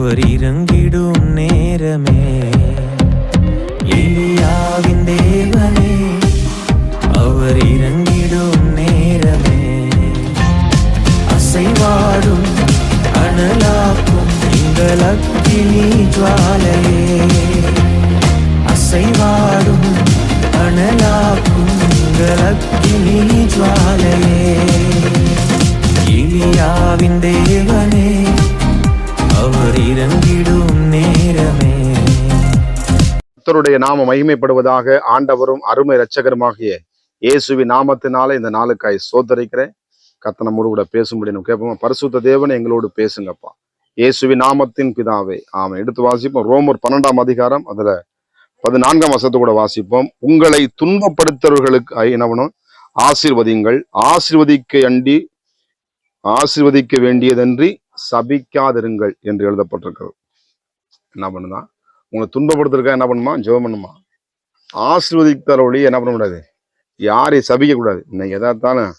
அவர் இறங்கிடும் நேரமே. எலியாவின் தேவனே அவர் இறங்கிடும் நேரமே. அசைவாடும் அனலாக்கும் எங்கள் அக்கினி ஜுவாலையே. அசைவாடும் அனலாக்கும் எங்கள் அக்கினி ஜுவாலையே. எலியாவின் தேவனே அவர் இறங்கிடும் நேரமே. கர்த்தருடைய நாமம் மகிமைப்படுவதாக. ஆண்டவரும் அருமை இரட்சகருமாகிய இயேசுவின் நாமத்தினால இந்த நாளுக்காய் சோதரிக்கிறேன். கர்த்தர் நம்மோடு கூட பேசும்படி நம்ம கேட்போம். பரிசுத்த தேவன் எங்களோடு பேசுங்கப்பா, இயேசுவின் நாமத்தின் பிதாவே, ஆமாம். எடுத்து வாசிப்போம். ரோமர் 12ஆம் அதிகாரம் அதுல 14ஆம் வசனத்தை கூட வாசிப்போம். உங்களை துன்பப்படுத்துறவர்களுக்கு என்னவனும் ஆசீர்வதிங்கள், ஆசீர்வதிக்க வேண்டியதன்றி சபிக்காதிருங்கள் என்று எழுதப்பட்டிருக்கிறது. என்ன பண்ணுதான்? உங்களை துன்பப்படுத்திருக்கா என்ன பண்ணுமா? ஜெபம் பண்ணுமா. ஆசீர்வதிக்கிற ஒளி என்ன பண்ண கூடாது, யாரையும் சபிக்க கூடாது. இன்னைக்கு எதாத்தாலும்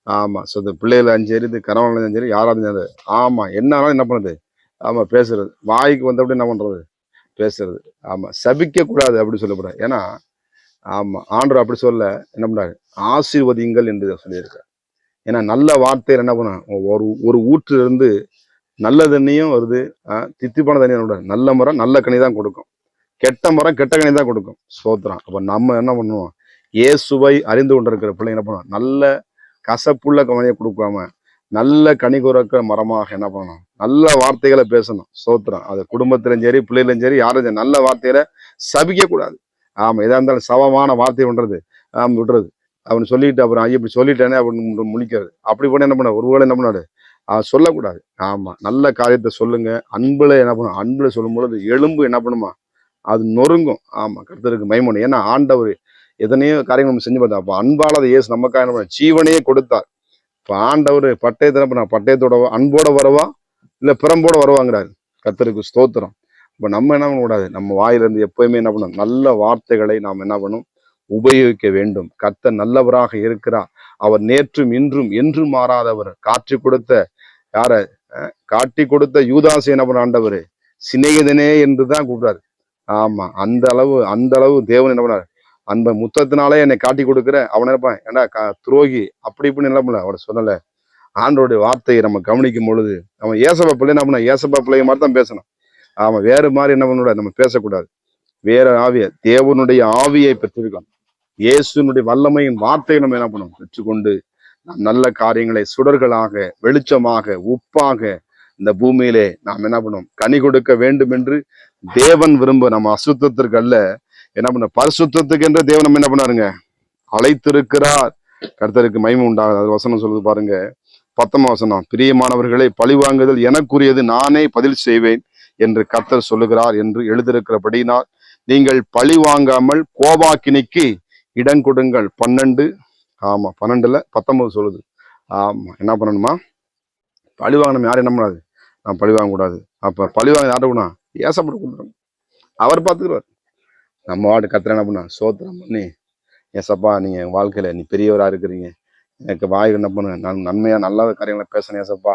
ஆமா சொந்த பிள்ளைகள் சரி, இது கணவன் சரி, யாராவது ஆமா என்னாலும் என்ன பண்ணுது, ஆமா பேசுறது, வாய்க்கு வந்தபடி என்ன பண்றது, பேசுறது. ஆமா சபிக்க கூடாது அப்படி சொல்லக்கூடாது. ஏன்னா ஆமா ஆண்டவர் அப்படி சொல்ல என்ன பண்றாரு, ஆசீர்வதிங்கள் என்று சொல்லியிருக்காரு. ஏன்னா நல்ல வார்த்தையில் என்ன பண்ண, ஒரு ஊற்றுல இருந்து நல்ல தண்ணியும் வருது, தித்திப்பான தண்ணியும் கூடாது. நல்ல மரம் நல்ல கனி தான் கொடுக்கும், கெட்ட மரம் கெட்ட கனி தான் கொடுக்கும். ஸ்தோத்திரம். அப்ப நம்ம என்ன பண்ணுவோம், இயேசுவை அறிந்து கொண்டிருக்கிற பிள்ளை என்ன பண்ணுவோம், நல்ல கசப்புள்ள கனியை கொடுக்காம நல்ல கனி கொடுக்கிற மரமாக என்ன பண்ணணும், நல்ல வார்த்தைகளை பேசணும். ஸ்தோத்திரம். அது குடும்பத்திலும் சரி பிள்ளைகளும் சரி யாரும் நல்ல வார்த்தையில சபிக்க கூடாது. ஆமா எதா இருந்தாலும் சவமான வார்த்தை பண்றது, விடுறது. அவன் சொல்லிட்டு அப்புறம் ஐயா இப்படி சொல்லிட்டேனே அப்படின்னு முழிக்கிறது. அப்படி பண்ண என்ன பண்ண, ஒருவேளை என்ன பண்ணாரு, சொல்லக்கூடாது. ஆமா நல்ல காரியத்தை சொல்லுங்க. அன்புல என்ன பண்ணும், அன்புல சொல்லும் பொழுது எலும்பு என்ன பண்ணுமா, அது நொறுங்கும். ஆமா கர்த்தருக்கு மகிமை. ஏன்னா ஆண்டவர் எத்தனையோ காரியங்கள் நம்ம செஞ்சு பார்த்தோம். அப்போ அன்பானது இயேசு நமக்காக என்ன பண்ண, ஜீவனையே கொடுத்தார். இப்போ ஆண்டவர் பட்டயத்தை என்ன பண்ண, பட்டயத்தோட அன்போட வரவா இல்ல பிறம்போட வருவாங்கிறாரு. கர்த்தருக்கு ஸ்தோத்திரம். இப்போ நம்ம என்ன பண்ணக்கூடாது, நம்ம வாயிலிருந்து எப்பயுமே என்ன பண்ணணும், நல்ல வார்த்தைகளை நாம் என்ன பண்ணணும், உபயோகிக்க வேண்டும். கர்த்தர் நல்லவராக இருக்கிறார். அவர் நேற்றும் இன்றும் என்றும் மாறாதவர். காட்டி கொடுத்த யூதாசை என்ன பண்ண ஆண்டவர் சிநேகிதனே என்றுதான் கூப்பிடாரு. ஆமா அந்த அளவு தேவன் என்ன பண்ணாரு, அந்த முத்தத்தினாலே என்னை காட்டி கொடுக்குற அவன் நினைப்பான் ஏன்னா துரோகி அப்படி இப்படின்னு என்ன பண்ணல, அவரை சொல்லல. ஆண்டோடைய வார்த்தையை நம்ம கவனிக்கும் பொழுது அவன் ஏசப்பா பிள்ளை என்ன பண்ண, ஏசப்பா பிள்ளைய மாதிரி தான் பேசணும். ஆமா வேறு மாதிரி என்ன பண்ணக்கூடாது, நம்ம பேசக்கூடாது. வேற ஆவிய, தேவனுடைய ஆவியை பெற்றிருக்கலாம். இயேசுனுடைய வல்லமையின் வார்த்தையை நம்ம என்ன பண்ணணும், பெற்றுக்கொண்டு நல்ல காரியங்களை சுடர்களாக, வெளிச்சமாக, உப்பாக இந்த பூமியிலே நாம் என்ன பண்ணும், கனி கொடுக்க வேண்டும் என்று தேவன் விரும்ப. நம்ம அசுத்தத்திற்கு அல்ல, என்ன பண்ண, பரிசுத்தத்துக்கு என்று தேவன் நம்ம என்ன பண்ணாருங்க, அழைத்திருக்கிறார். கர்த்தருக்கு மகிமை உண்டாகுது. அது வசனம் சொல்லுது பாருங்க, 10ஆம் வசனம். பிரியமானவர்களை, பழிவாங்குதல் எனக்குரியது, நானே பதில் செய்வேன் என்று கர்த்தர் சொல்லுகிறார் என்று எழுதியிருக்கிறபடினால் நீங்கள் பழி வாங்காமல் கோபாக்கினிக்கு இடம் கொடுங்கள். 12:19 சொல்லுது. ஆமா என்ன பண்ணணுமா, பழி வாங்கணும். யாரும் என்ன பண்ணாது, நான் பழி வாங்க கூடாது. அப்ப பழி வாங்க யாருக்குனா ஏசப்பட கொடுக்குறோம், அவர் பார்த்துக்கிறார். நம்ம வாட்டு கத்திர என்ன பண்ண, சோத்திரம் பண்ணி ஏசப்பா நீங்க என் வாழ்க்கையில நீ பெரியவரா இருக்கிறீங்க, எனக்கு வாய் என்ன பண்ணு, நான் நன்மையா நல்ல காரியங்களை பேசணும் ஏசப்பா,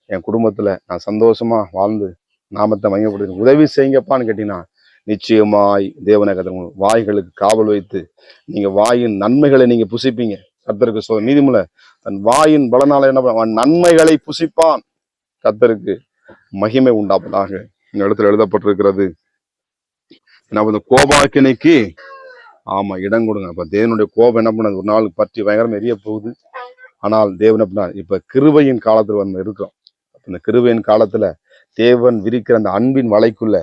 என் குடும்பத்துல நான் சந்தோஷமா வாழ்ந்து நாமத்தை மையப்படுத்த உதவி செய்யுங்கப்பான்னு கேட்டீங்கன்னா நிச்சயமாய் தேவனை கத்திர வாய்களுக்கு காவல் வைத்து நீங்க வாயின் நன்மைகளை நீங்க புசிப்பீங்க. கர்த்தருக்கு நீதிமொழி தன் வாயின் பலனால என்ன பண்ண, நன்மைகளை புசிப்பான். கர்த்தருக்கு மகிமை உண்டாப்பதாக இந்த இடத்துல எழுதப்பட்டிருக்கிறது. நம்ம கோபாக்கினைக்கு ஆமா இடம் கொடுங்க. அப்ப தேவனுடைய கோபம் என்ன பண்ணது, ஒரு நாள் பற்றி பயங்கரம் எரிய போகுது. ஆனால் தேவன் அப்படின்னா இப்ப கிருபையின் காலத்துல நம்ம இருக்கிறோம். இந்த கிருபையின் காலத்துல தேவன் விரிக்கிற அந்த அன்பின் வலைக்குள்ள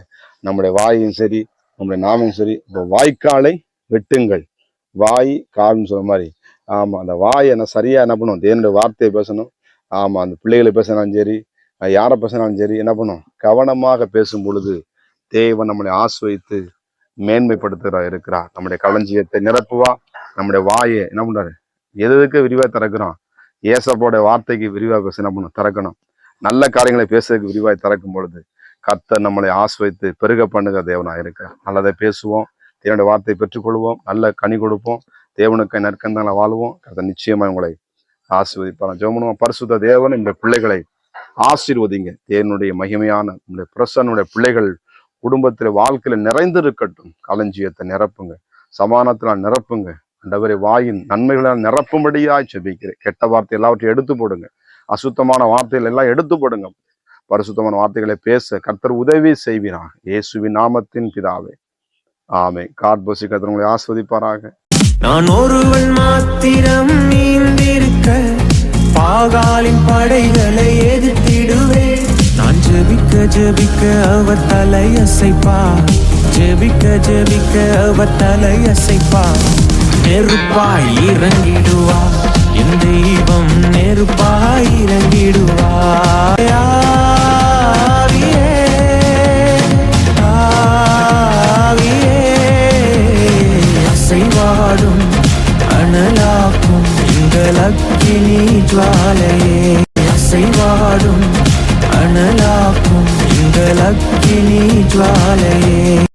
நம்முடைய வாயும் சரி நம்முடைய நாமும் சரி. இப்போ வாய்க்காலை வெட்டுங்கள், வாய் கால்னு சொல்ற மாதிரி. ஆமா அந்த வாயை என்ன சரியா என்ன பண்ணும், தேவனுடைய வார்த்தையை பேசணும். ஆமா அந்த பிள்ளைகளை பேசினாலும் சரி, யாரை பேசினாலும் சரி, என்ன பண்ணும், கவனமாக பேசும் பொழுது தேவன் நம்மளை ஆசிர்வதித்து மேன்மைப்படுத்துகிறா இருக்கிறார். நம்முடைய களஞ்சியத்தை நிரப்புவா. நம்முடைய வாயை என்ன பண்றாரு, எதுக்கு விரிவா திறக்கிறோம், ஏசப்போட வார்த்தைக்கு விரிவா பேச என்ன பண்ணும், திறக்கணும். நல்ல காரியங்களை பேசுறதுக்கு விரிவாய் திறக்கும் பொழுது கர்த்தர் நம்மளை ஆசிர்வதித்து பெருக பண்ணுகிற தேவனாக இருக்கிறார். நல்லதை பேசுவோம், தேவனுடைய வார்த்தையை பெற்றுக்கொள்வோம், நல்ல கனி கொடுப்போம், தேவனுக்கு நற்கந்தங்களை வாழ்வோம். கர்த்தர் நிச்சயமா உங்களை ஆசீர்வதிப்பார். ஜெபம் பண்ணுவோம். பரிசுத்த தேவன் இந்த பிள்ளைகளை ஆசீர்வதிங்க. தேவனுடைய மகிமையான உங்களுடைய பிரசன்னுடைய பிள்ளைகள் குடும்பத்துல வாழ்க்கையில நிறைந்திருக்கட்டும். களஞ்சியத்தை நிரப்புங்க, சமானத்தினால் நிரப்புங்க. ஆண்டவரே, வாயின் நன்மைகளால் நிரப்பும்படியாய் ஜெபிக்கிறேன். கெட்ட வார்த்தை எல்லாவற்றையும் எடுத்து போடுங்க, அசுத்தமான வார்த்தைகள் எல்லாம் எடுத்து போடுங்க. பரிசுத்தமான வார்த்தைகளை பேச கர்த்தர் உதவி செய்வீராக. இயேசுவின் நாமத்தின் பிதாவே, ஆமென். God bless you. கர்த்தர் உங்களை ஆஸ்வதிப்பாராக. நான் ஒருவன் மாத்திரம் நீந்திருக்க பாகாலின் படைகளை எதிர்த்திடுவேன். நான் ஜெபிக்க ஜெபிக்க அவர் தலையசைப்பார், ஜெபிக்க ஜெபிக்க அவர் தலையசைப்பார். நெருப்பாய் இறங்கிடுவார் என் தெய்வம், நெருப்பாய் இறங்கிடுவார். ஆவியே, ஆவியே, அசைவாடும் அனலாக்கும் எங்கள் அக்கினி ஜுவாலையே, அசைவாடும் அனலாக்கும் எங்கள் அக்கினி ஜுவாலையே.